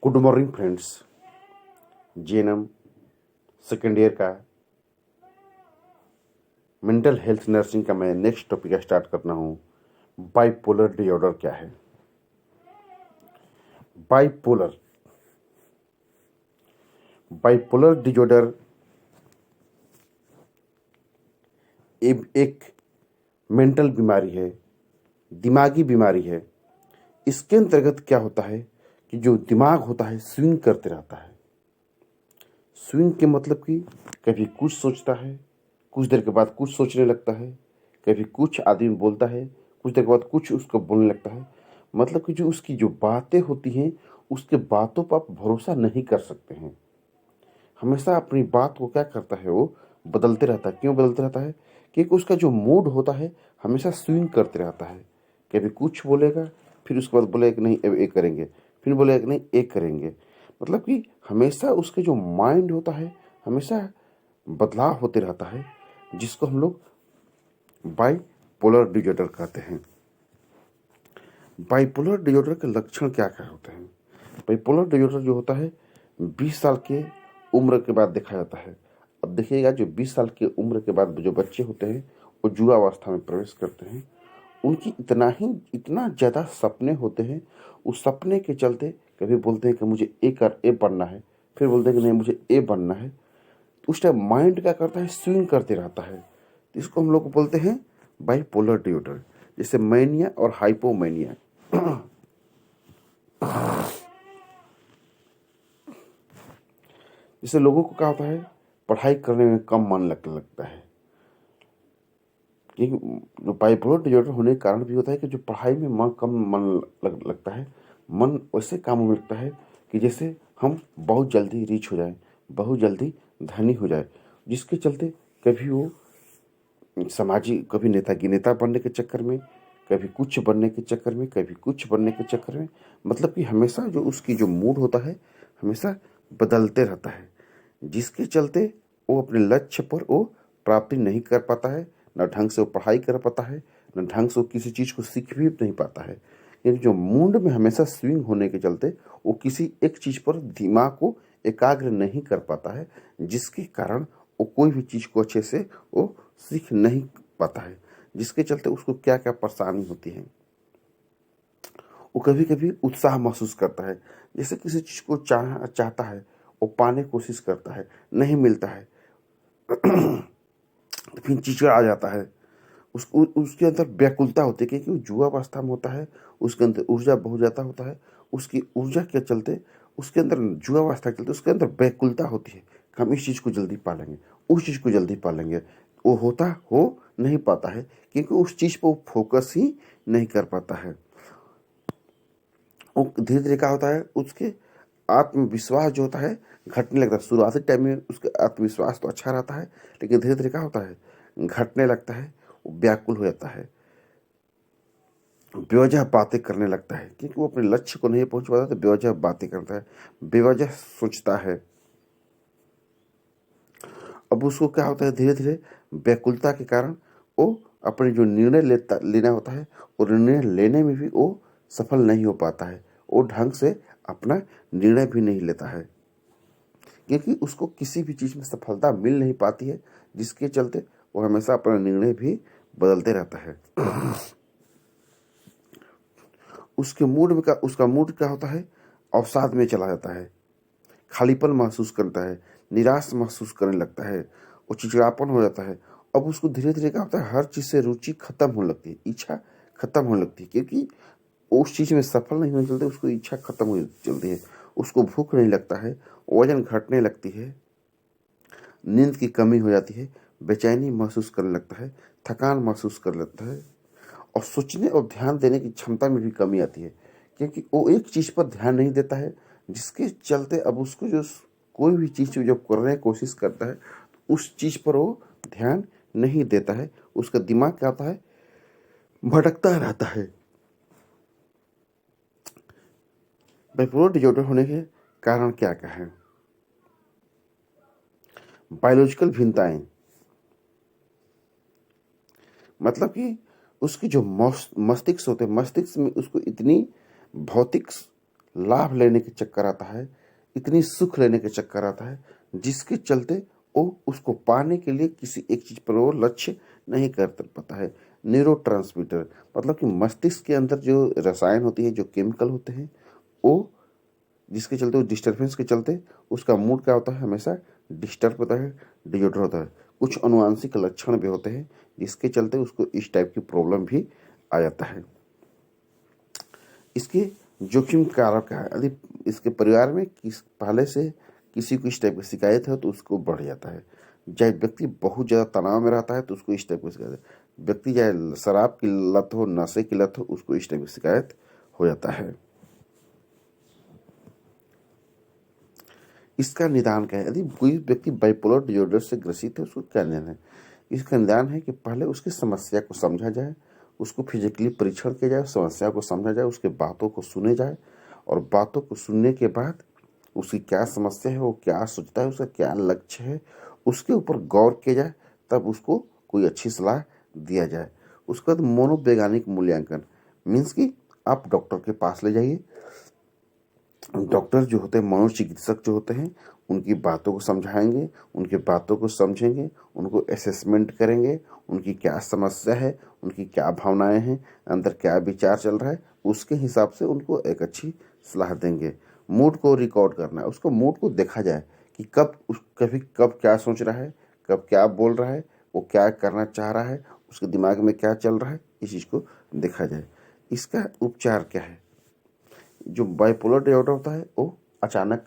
Good morning friends. GNM second year का mental health nursing का मैं नेक्स्ट टॉपिक स्टार्ट करना हूँ। बाइपोलर डिसऑर्डर क्या है? बाइपोलर बाइपोलर डिसऑर्डर एक मेंटल बीमारी है, दिमागी बीमारी है। इसके अंतर्गत क्या होता है कि जो दिमाग होता है स्विंग करते रहता है। स्विंग के मतलब कि कभी कुछ सोचता है, कुछ देर के बाद कुछ सोचने लगता है, कभी कुछ आदमी बोलता है, कुछ देर के बाद कुछ उसको बोलने लगता है। मतलब कि जो उसकी जो बातें होती हैं उसके बातों पर आप भरोसा नहीं कर सकते हैं। हमेशा अपनी बात को क्या करता है, वो बदलते रहता है। क्यों बदलते रहता है? क्योंकि उसका जो मूड होता है हमेशा स्विंग करते रहता है। कभी कुछ बोलेगा, फिर उसके बाद बोलेगा कि नहीं अब ये करेंगे, फिर बोलेगा कि नहीं ये करेंगे। मतलब कि हमेशा उसके जो माइंड होता है हमेशा बदलाव होते रहता है, जिसको हम लोग बाइपोलर डिसऑर्डर कहते हैं। बाइपोलर डिसऑर्डर के लक्षण क्या क्या होते हैं? बाइपोलर डिसऑर्डर जो होता है 20 साल के उम्र के बाद देखा जाता है। अब देखिएगा, जो 20 साल की उम्र के बाद जो बच्चे होते हैं वो युवा अवस्था में प्रवेश करते हैं। उनकी इतना ज़्यादा सपने होते हैं। उस सपने के चलते कभी बोलते हैं कि मुझे ए बनना है, फिर बोलते हैं कि नहीं मुझे ए बनना है। तो उस टाइम माइंड क्या करता है, स्विंग करते रहता है। तो इसको हम लोग बोलते हैं बाइपोलर डिसऑर्डर, जैसे मैनिया और हाइपोमैनिया। जैसे लोगों को क्या होता है, पढ़ाई करने में कम मन लगता है। क्योंकि जो बाइपोलर डिसऑर्डर होने के कारण भी होता है कि जो पढ़ाई में मन लगता है, मन वैसे काम में लगता है कि जैसे हम बहुत जल्दी रिच हो जाए, बहुत जल्दी धनी हो जाए। जिसके चलते कभी वो सामाजिक, कभी नेता बनने के चक्कर में, कभी कुछ बनने के चक्कर में, कभी कुछ बनने के चक्कर में, मतलब कि हमेशा जो उसकी जो मूड होता है हमेशा बदलते रहता है। जिसके चलते वो अपने लक्ष्य पर वो प्राप्ति नहीं कर पाता है, न ढंग से वो पढ़ाई कर पाता है, न ढंग से वो किसी चीज़ को सीख भी नहीं पाता है। क्योंकि जो मूड में हमेशा स्विंग होने के चलते वो किसी एक चीज़ पर दिमाग को एकाग्र नहीं कर पाता है, जिसके कारण वो कोई भी चीज़ को अच्छे से वो सीख नहीं पाता है। जिसके चलते उसको क्या क्या परेशानी होती है। वो कभी कभी उत्साह महसूस करता है, जैसे किसी चीज़ को चाहता है, वो पाने की कोशिश करता है, नहीं मिलता है तो फिर चिड़चिड़ा आ जाता है। उसके अंदर व्याकुलता होती है, क्योंकि वो युवा अवस्था में होता है। उसके अंदर ऊर्जा बहुत ज़्यादा होता है। उसकी ऊर्जा के चलते उसके अंदर युवा अवस्था के चलते उसके अंदर व्याकुलता होती है कि हम इस चीज़ को जल्दी पा लेंगे, उस चीज़ को जल्दी पा लेंगे। वो हो नहीं पाता है, क्योंकि उस चीज़ पर वो फोकस ही नहीं कर पाता है। वो धीरे धीरे क्या होता है, उसके आत्मविश्वास जो होता है घटने लगता है। शुरुआती टाइम में उसका आत्मविश्वास तो अच्छा रहता है, लेकिन धीरे धीरे क्या होता है, घटने लगता है। वो व्याकुल हो जाता है, बेवजह बातें करने लगता है, क्योंकि वो अपने लक्ष्य को नहीं पहुंच पाता तो बेवजह बातें करता है, बेवजह सोचता है। अब उसको क्या होता है, धीरे धीरे व्याकुलता के कारण वो अपने जो निर्णय लेना होता है और निर्णय लेने में भी वो सफल नहीं हो पाता है। वो ढंग से अपना निर्णय भी नहीं लेता है, क्योंकि उसको किसी भी चीज़ में सफलता मिल नहीं पाती है। जिसके चलते वो हमेशा अपना निर्णय भी बदलते रहता है। उसका मूड क्या होता है, अवसाद में चला जाता है, खालीपन महसूस करता है, निराश महसूस करने लगता है, वो चिड़चिड़ापन हो जाता है। अब उसको धीरे धीरे क्या होता है, हर चीज़ से रुचि खत्म होने लगती है, इच्छा खत्म होने लगती है, क्योंकि उस चीज़ में सफल नहीं होने चलते उसको इच्छा खत्म हो चलती है। उसको भूख नहीं लगता है, वजन घटने लगती है, नींद की कमी हो जाती है, बेचैनी महसूस करने लगता है, थकान महसूस कर लगता है, और सोचने और ध्यान देने की क्षमता में भी कमी आती है, क्योंकि वो एक चीज़ पर ध्यान नहीं देता है। जिसके चलते अब उसको जो कोई भी चीज़ जब करने की कोशिश करता है तो उस चीज़ पर वो ध्यान नहीं देता है। उसका दिमाग क्या होता है, भटकता रहता है। बाइपोलर डिसऑर्डर होने के कारण क्या क्या है? बायोलॉजिकल भिन्नताएं, मतलब कि उसकी जो मस्तिष्क होते हैं, मस्तिष्क में उसको इतनी भौतिक लाभ लेने के चक्कर आता है, इतनी सुख लेने के चक्कर आता है, जिसके चलते वो उसको पाने के लिए किसी एक चीज पर वो लक्ष्य नहीं कर पाता है। न्यूरोट्रांसमीटर मतलब कि मस्तिष्क के अंदर जो रसायन होती है, जो केमिकल होते हैं, वो जिसके चलते वो डिस्टर्बेंस के चलते उसका मूड क्या होता है, हमेशा डिस्टर्ब होता है, डिजॉर्डर होता है। कुछ अनुवांशिक लक्षण भी होते हैं जिसके चलते उसको इस टाइप की प्रॉब्लम भी आ जाता है। इसके जोखिम कारक क्या है? यदि इसके परिवार में पहले से किसी को इस टाइप की शिकायत है तो उसको बढ़ जाता है। चाहे व्यक्ति बहुत ज़्यादा तनाव में रहता है तो उसको इस टाइप की शिकायत है। व्यक्ति चाहे शराब की लत हो, नशे की लत हो, उसको इस टाइप की शिकायत हो जाता है। इसका निदान क्या है? यदि कोई व्यक्ति बाइपोलर डिसऑर्डर से ग्रसित है, उसको क्या निदान है? इसका निदान है कि पहले उसकी समस्या को समझा जाए, उसको फिजिकली परीक्षण किया जाए, समस्या को समझा जाए, उसके बातों को सुने जाए, और बातों को सुनने के बाद उसकी क्या समस्या है, वो क्या सोचता है, उसका क्या लक्ष्य है, उसके ऊपर गौर किया जाए, तब उसको कोई अच्छी सलाह दिया जाए। उसके बाद मनोवैज्ञानिक मूल्यांकन मीन्स कि आप डॉक्टर के पास ले जाइए। डॉक्टर जो होते हैं, मनोचिकित्सक जो होते हैं, उनकी बातों को समझाएंगे, उनकी बातों को समझेंगे, उनको असेसमेंट करेंगे, उनकी क्या समस्या है, उनकी क्या भावनाएं हैं, अंदर क्या विचार चल रहा है, उसके हिसाब से उनको एक अच्छी सलाह देंगे। मूड को रिकॉर्ड करना है, उसको मूड को देखा जाए कि कब क्या सोच रहा है, कब क्या बोल रहा है, वो क्या करना चाह रहा है, उसके दिमाग में क्या चल रहा है, इस चीज़ को देखा जाए। इसका उपचार क्या है? जो बाइपोलर डिसऑर्डर होता है वो अचानक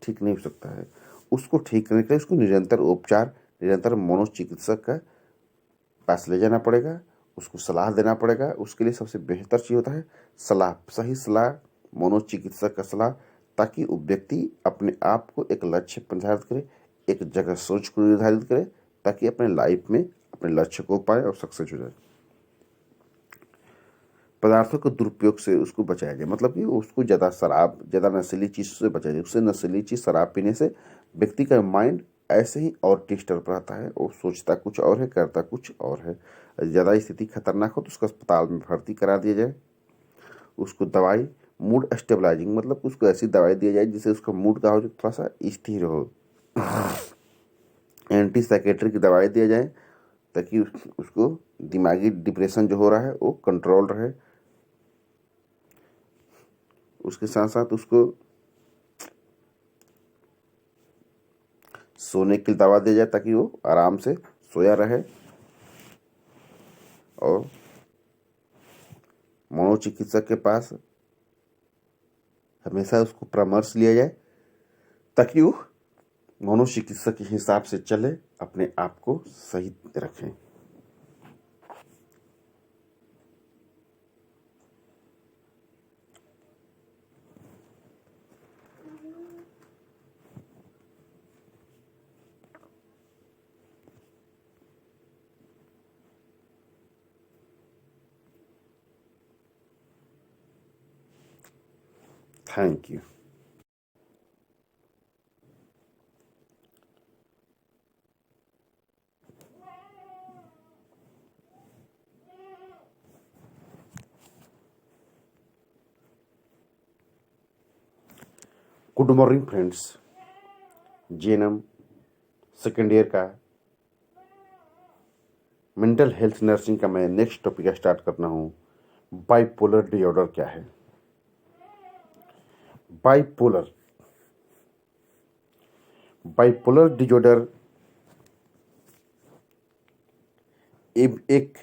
ठीक नहीं हो सकता है। उसको ठीक करने के लिए उसको निरंतर उपचार, निरंतर मनोचिकित्सक का पास ले जाना पड़ेगा, उसको सलाह देना पड़ेगा। उसके लिए सबसे बेहतर चीज़ होता है सलाह, सही सलाह, मनोचिकित्सक का सलाह, ताकि वो व्यक्ति अपने आप को एक लक्ष्य पर निर्धारित करे, एक जगह सोच को निर्धारित करे, ताकि अपने लाइफ में अपने लक्ष्य को पाए और सक्सेस हो जाए। पदार्थों के दुरुपयोग से उसको बचाया जाए, मतलब कि उसको ज़्यादा नशीली चीज़ से बचाया जाए। उससे नशीली चीज़ शराब पीने से व्यक्ति का माइंड ऐसे ही और डिस्टर्ब रहता है, वो सोचता कुछ और है, करता कुछ और है। ज़्यादा स्थिति खतरनाक हो तो उसको अस्पताल में भर्ती करा दिया जाए। उसको दवाई मूड स्टेबलाइजिंग मतलब उसको ऐसी दवाई दी जाए जिससे उसका मूड का हो, जो थोड़ा सा स्थिर हो। एंटी साइकेट्री की दवाई दिया जाए ताकि उसको दिमागी डिप्रेशन जो हो रहा है वो कंट्रोल रहे। उसके साथ साथ उसको सोने की दवा दी जाए ताकि वो आराम से सोया रहे, और मनोचिकित्सक के पास हमेशा उसको परामर्श लिया जाए ताकि वो मनोचिकित्सक के हिसाब से चले, अपने आप को सही रखें। Thank you. Good morning friends, GNM second year का मेंटल हेल्थ नर्सिंग का मैं नेक्स्ट टॉपिक स्टार्ट करना हूँ। बाइपोलर डिसऑर्डर क्या है? बाइपोलर डिसऑर्डर एक